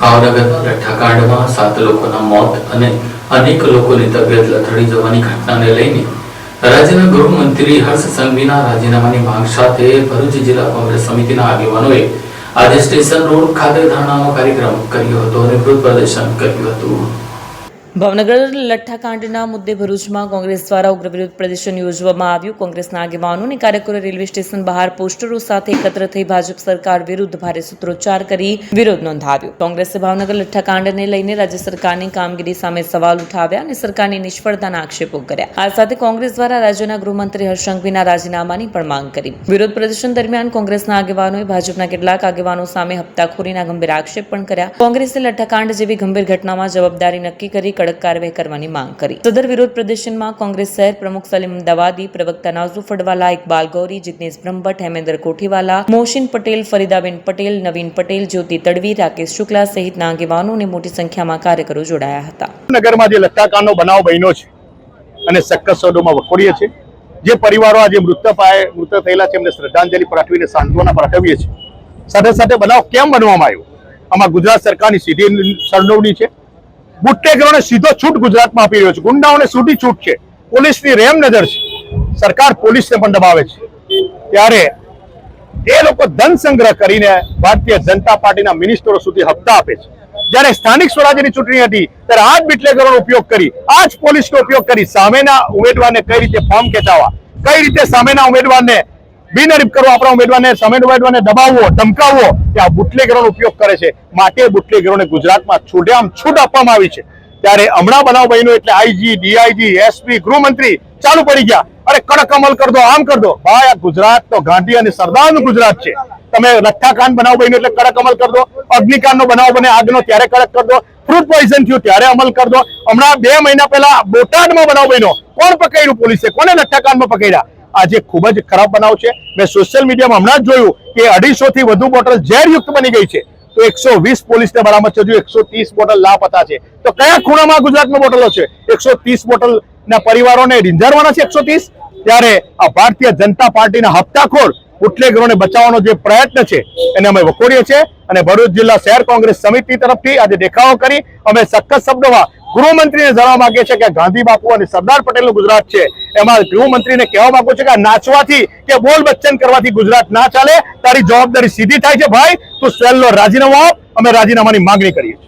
ભાવનગરમાં લઠ્ઠાકાંડમાં 7 લોકોના મોત અને અનેક લોકોની તબિયત લથડી જવાની ઘટનાને લઈને રાજ્યના ગૃહમંત્રી હર્ષ સંઘવીના રાજીનામાની માંગ સાથે ભરૂચ જિલ્લા કોંગ્રેસ સમિતિના આગેવાનોએ આજે સ્ટેશન રોડ ખાતે ધરણાનો કાર્યક્રમ કર્યો હતો અને વિરોધ પ્રદર્શન કર્યું હતું। ભાવનગર લઠ્ઠાકાંડના મુદ્દે ભરૂચમાં કોંગ્રેસ દ્વારા ઉગ્ર વિરોધ પ્રદર્શન યોજવામાં આવ્યું। કોંગ્રેસના આગેવાનો અને કાર્યકરો રેલવે સ્ટેશન બહાર પોસ્ટરો સાથે એકત્ર થઈ ભાજપ સરકાર વિરુદ્ધ ભારે સૂત્રોચ્ચાર કરી વિરોધ નોંધાવ્યો। કોંગ્રેસે ભાવનગર લઠ્ઠાકાંડને લઈને રાજ્ય સરકારની કામગીરી સામે સવાલ ઉઠાવ્યા અને સરકારની નિષ્ફળતાના આક્ષેપો કર્યા। આ સાથે કોંગ્રેસ દ્વારા રાજ્યના ગૃહમંત્રી હર્ષ સંઘવીના રાજીનામાની પણ માંગ કરી। વિરોધ પ્રદર્શન દરમિયાન કોંગ્રેસના આગેવાનોએ ભાજપના કેટલાક આગેવાનો સામે હપ્તાખોરીના ગંભીર આક્ષેપ પણ કર્યા। કોંગ્રેસે લઠ્ઠાકાંડ જેવી ગંભીર ઘટનામાં જવાબદારી નક્કી કરી કડક કાર્યવાહી કરવાની માંગ કરી। સદર વિરોધ પ્રદર્શનમાં કોંગ્રેસ શહેર પ્રમુખ સલીમ દવાદી, પ્રવક્તા નાઝુ ફડવાલા, ઇકબાલ ગૌરી, જિગ્નેશ બ્રહ્મભટ્ટ, હેમેન્દ્ર કોઠીવાલા, મોહસિન પટેલ, ફરીદાબેન પટેલ, નવીન પટેલ, જ્યોતિ તડવી, રાકેશ શુક્લા સહિતના આગેવાનો અને મોટી સંખ્યામાં કાર્યકરો જોડાયા હતા। નગરમાં જે લઠ્ઠાકાંડનો બનાવ બન્યો છે અને સખત શબ્દોમાં વખોડીએ છે। જે પરિવારો આજે મૃત થયેલા છે એમને શ્રદ્ધાંજલિ પાઠવીને સાંત્વના પાઠવીએ છીએ। સાથે સાથે બનાવ કેમ બનવામાં આવ્યો આમાં ગુજરાત સરકારની સીધી સંડોવણી છે। બુટલેગરોને સીધો છૂટ ગુજરાતમાં આપી રહ્યો છે, ગુંડાઓને સીધી છૂટ છે, પોલીસની રેમ નજર છે, સરકાર પોલીસને પણ દબાવે છે। ત્યારે એ લોકો ધન સંગ્રહ કરીને ભારતીય જનતા પાર્ટીના મિનિસ્ટરો સુધી હપ્તા આપે છે। જ્યારે સ્થાનિક સ્વરાજ્યની ચૂંટણી હતી ત્યારે આ જ બુટલેગરોનો ઉપયોગ કરી, આ જ પોલીસનો ઉપયોગ કરી સામેના ઉમેદવારને કઈ રીતે ફોર્મ ખેંચાવવા, કઈ રીતે સામેના ઉમેદવારને બિનહરીફ કરવા, આપણા ઉમેદવારને સામેના ઉમેદવારને દબાવવો, ધમકાવવો, તે આ બુટલેગરોનો ઉપયોગ કરે છે। માટે બુટલેગરોને ગુજરાતમાં છૂટ આપવામાં આવી છે। ત્યારે હમણાં બનાવ બન્યો એટલે આઈજી, ડીઆઈજી, એસપી, ગૃહમંત્રી ચાલુ પડી ગયા, અરે કડક અમલ કર દો, આમ કર દો। ભાઈ આ ગુજરાત તો ગાંધી અને સરદારનું ગુજરાત છે। તમે લઠ્ઠાકાંડ બનાવ બન્યો એટલે કડક અમલ કર દો, અગ્નિકાંડનો બનાવ બને આગનો ત્યારે કડક કર દો, ફ્રૂટ પોઈઝન થયું ત્યારે અમલ કર દો। હમણાં 2 મહિના પહેલા બોટાદમાં બનાવ બન્યો, કોણ પકડ્યું પોલીસે, કોને લઠ્ઠાકાંડમાં પકડ્યા? આજે ખૂબ જ ખરાબ બનાવ છે। મેં સોશિયલ મીડિયામાં હમણાં જ જોયું કે 250 થી વધુ બોટલ ઝેરયુક્ત બની ગઈ છે, તો 120 પોલીસને બરામદ છે, હજુ 130 બોટલ લાપતા છે। તો કયા ખૂણામાં ગુજરાતમાં બોટલો છે? 130 બોટલના પરિવારોને રીંઝારવાના છે 130? ત્યારે આ ભારતીય જનતા પાર્ટીના હપ્તાખોર બુટલેગરોને બચાવવાનો જે પ્રયત્ન છે એને અમે વખોડીએ છીએ અને ભરૂચ જિલ્લા શહેર કોંગ્રેસ સમિતિ તરફથી આજે દેખાવો કરી અમે સખત શબ્દોમાં ગૃહમંત્રીને જણાવવા માંગીએ છીએ કે ગાંધી બાપુ અને સરદાર પટેલનું ગુજરાત છે। એમાં ગૃહમંત્રીને કહેવા માંગુ છું કે નાચવાથી કે બોલ બચ્ચન કરવાથી ગુજરાત ના ચાલે। તારી જવાબદારી સીધી થાય છે ભાઈ, તું સેલનો રાજીનામું આપ, અમે રાજીનામાની માંગણી કરીએ છીએ।